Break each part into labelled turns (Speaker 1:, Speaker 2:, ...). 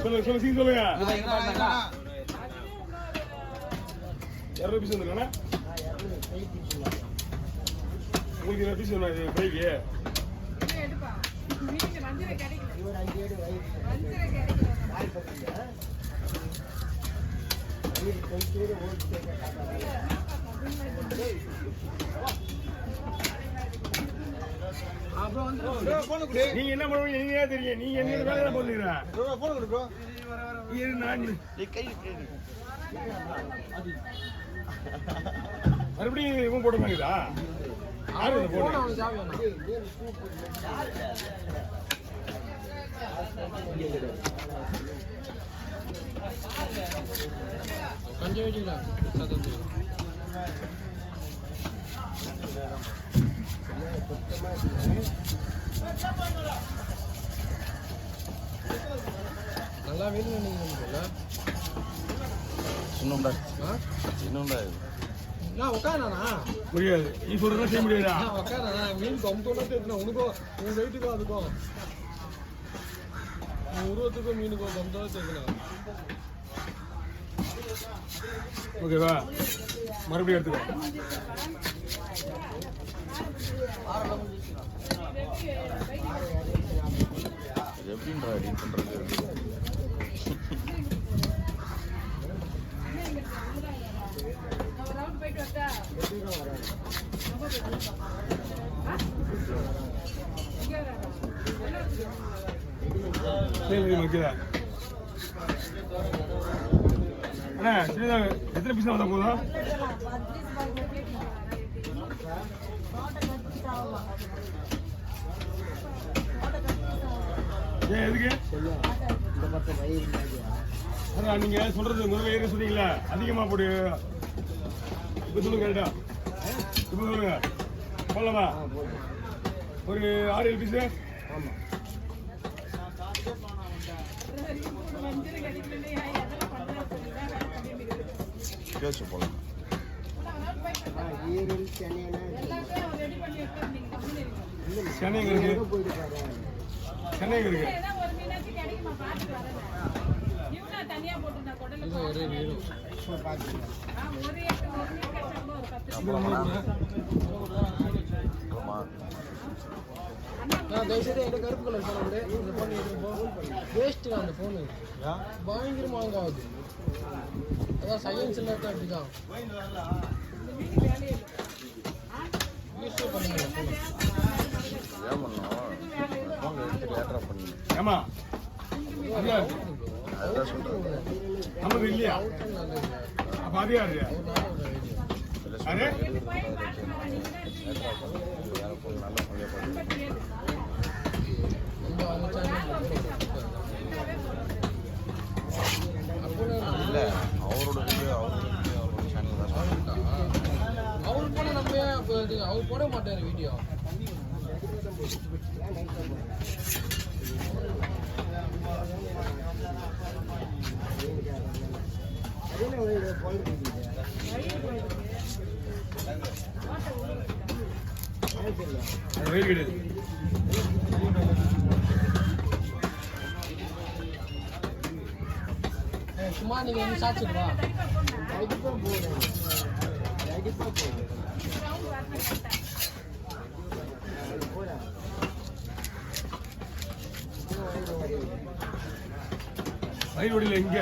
Speaker 1: சொல்லுங்க 200 பீஸ் வந்துருக்கா? உங்களுக்கு 2 பீஸ் வேணும் ஃப்ரைக்கு. நீங்க என்ன பண்ணுவீங்க? நீங்க தெரியும். நீங்க என்ன வேலை பண்ணுறீங்க? மறுபடியும் இவன் போட்ட மாதிரிதா?
Speaker 2: நல்லா வேணும் நீங்க
Speaker 3: சின்னண்டா சின்னண்டா
Speaker 2: உட்காரானா
Speaker 1: முடியாது. நீ சொல்றதா செய்ய முடியாதா?
Speaker 2: உட்காரானா மீன் கம்பெனி தெரியும். உனக்கும் உன் வெயிட்டுக்கும் அதுக்கும் உருவத்துக்கும் மீனுக்கும் கம்பெனி தெரியும்.
Speaker 1: ஓகேவா? மறுபடியும் எடுத்துக்கோ.
Speaker 3: எப்படின்றா எடிட் பண்றது?
Speaker 1: எத்தனை பீஸ் வந்தா போதும்? ஏன் எதுக்கு? நீங்க சொல்றது முதல்ல ஏற்க சொன்னீங்களா? அதிகமா போடு. இப்ப சொல்லுங்க கரெக்டா. இப்ப சொல்லுங்க போடலாமா? ஒரு 6-7 பீஸ்.
Speaker 3: பேச போலாம்.
Speaker 1: சென்னை இருக்கு. சென்னை இருக்கு.
Speaker 2: தயவுசெய்து என்கிட்ட கருப்பு கலர் போன விட இந்த பொண்ணு வேஸ்ட்டு தான். அந்த ஃபோனு பயங்கரமாக வாங்காது. அதான் சயின்ஸ் இல்லாத அப்படிதான் யூஸ் பண்ணுங்க.
Speaker 1: ஏமா
Speaker 3: அதுதான் சொல்றேன்.
Speaker 1: நமக்கு இல்லையா? அப்ப அது யாரு? அரே
Speaker 3: இல்ல அவரோட சேனல் தான்.
Speaker 2: அவர் போன நம்ம அவர் போட மாட்டாரு வீடியோ. சும்மா நீங்க வந்து சாப்பிடுவா
Speaker 1: வயல்வெளியில் எங்க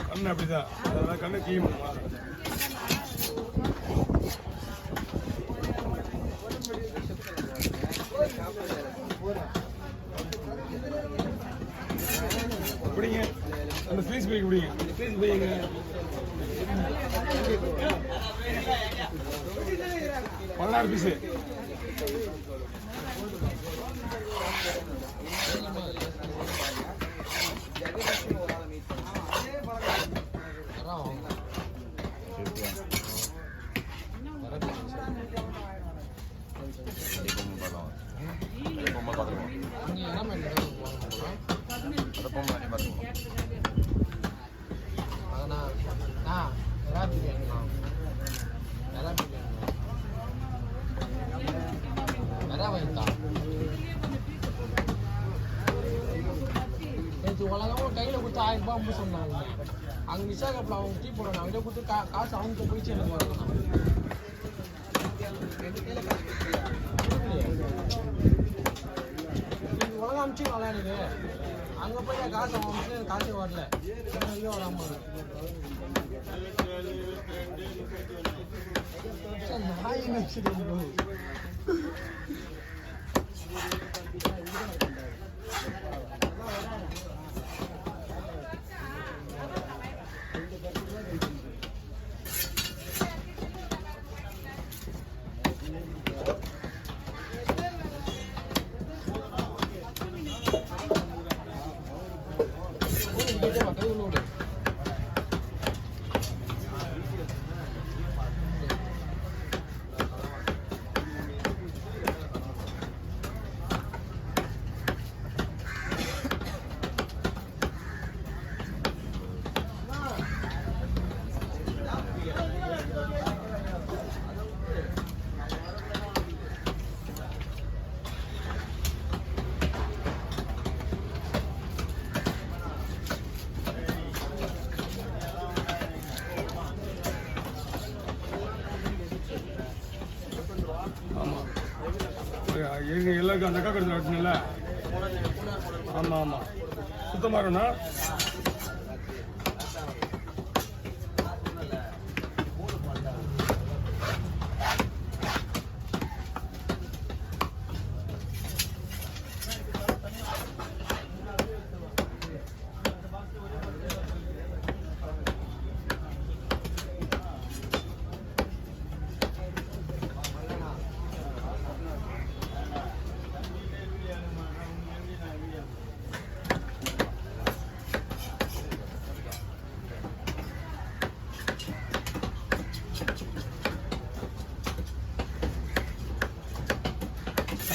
Speaker 1: கண்ணு அப்படிதான். அதெல்லாம் கண்ணு கிளீன் பண்ணுமா? பிடிங்க அந்த ஸ்பேஸ் பைக் பிடிங்க. அந்த ஸ்பேஸ் பைங்க 16 பீஸு.
Speaker 2: 1000 ரூபாய் அம்பு சொன்னாங்க. அங்கே விசாகப்பில் அவங்க டீ போடுறாங்க, அவங்ககிட்ட கொடுத்து காசு அவங்க போயிடுச்சு எனக்கு வரணும். நீங்கள் உலகம் அமிச்சு நல்லா எனக்கு அங்கே போய் காசு வாங்கிட்டு எனக்கு காசே வரல, ஐயோ வராமல் நாய் வச்சுட்டு
Speaker 1: எல்லாருக்கும் அந்த அக்கா கருத்து நடத்துனீங்களா? ஆமாம் ஆமாம், சுத்தமாக இருக்கணும்.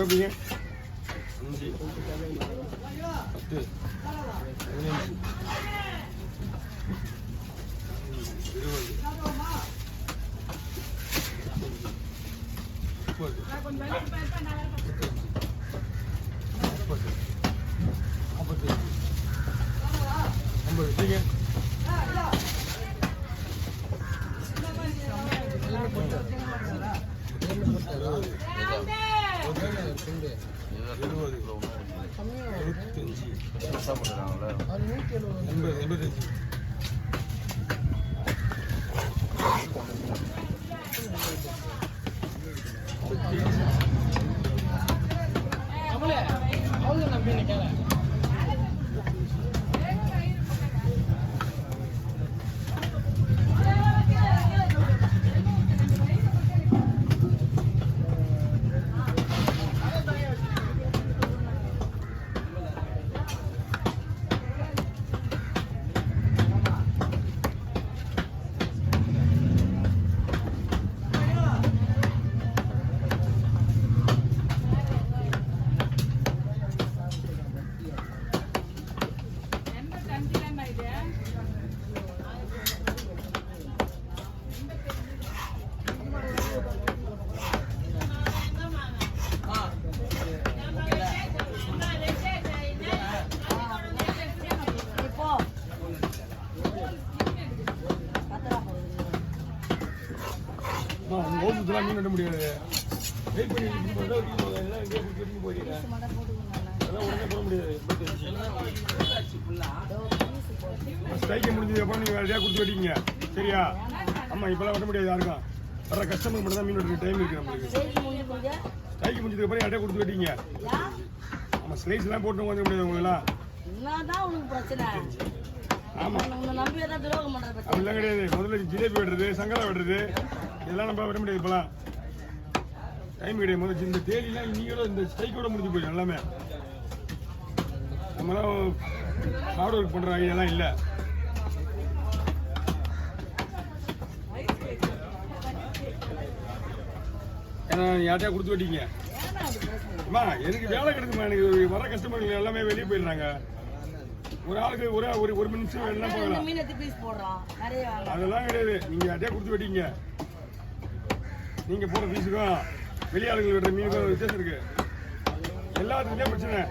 Speaker 1: எப்படிங்க 5 10 15 ஓட்டுலாம் மீன் வெட்ட முடியாது. வெயிட் பண்ணி போயிடுங்க, அதெல்லாம் உடனே போட முடியாது. ஸ்ட்ரைக்கை முடிஞ்சது அப்புறம் நீங்கள் வேலையாக கொடுத்து வெட்டிங்க, சரியா? ஆமாம், இப்போலாம் வெட்ட முடியாது யாருக்கும். வர கஸ்டமர் மட்டும் தான் மீன் வெட்டுற டைம் இருக்குது நம்மளுக்கு. ஸ்ட்ரைக்கு முடிஞ்சதுக்கு அப்புறம் யார்ட்டே கொடுத்து வெட்டிங்க. ஆமாம், ஸ்லைஸ்லாம் போட்டு கொஞ்சம் முடியாது உங்களெல்லாம். ஆமாம், அப்படிலாம் கிடையாது. முதல்ல ஜிலேபி வெட்டுறது, சங்கரா வெட்டுறது, இதெல்லாம் நம்ம விட முடியாது. இப்போலாம் டைம் கிடையாது. முதல்ல இந்த தேதியெலாம் நீங்களும் இந்த ஸ்ட்ரைக்கோட முடிஞ்சு போயிடும் எல்லாமே. நம்மளாம் ஹார்ட் ஒர்க் பண்ணுற ஐடியாலாம் இல்லை. ஏன்னா யார்ட்டையா கொடுத்து வெட்டிங்க. அம்மா எனக்கு வேலை கிடைக்குமா? எனக்கு வர கஸ்டமர்கள் எல்லாமே வெளியே போயிடுறாங்க. ஒரு ஆளுக்கு ஒரு நிமிஷம் எல்லாம் போகலாம். அதெல்லாம் கிடையாது. நீங்கள் யார்ட்டையா கொடுத்து வெட்டிங்க. நீங்கள் போகிற பீஸுக்கும் வெளியாளுகள் வெட்டுற மீனுக்கும் வித்தியாசம் இருக்குது. எல்லாத்துக்குமே பிரச்சனை.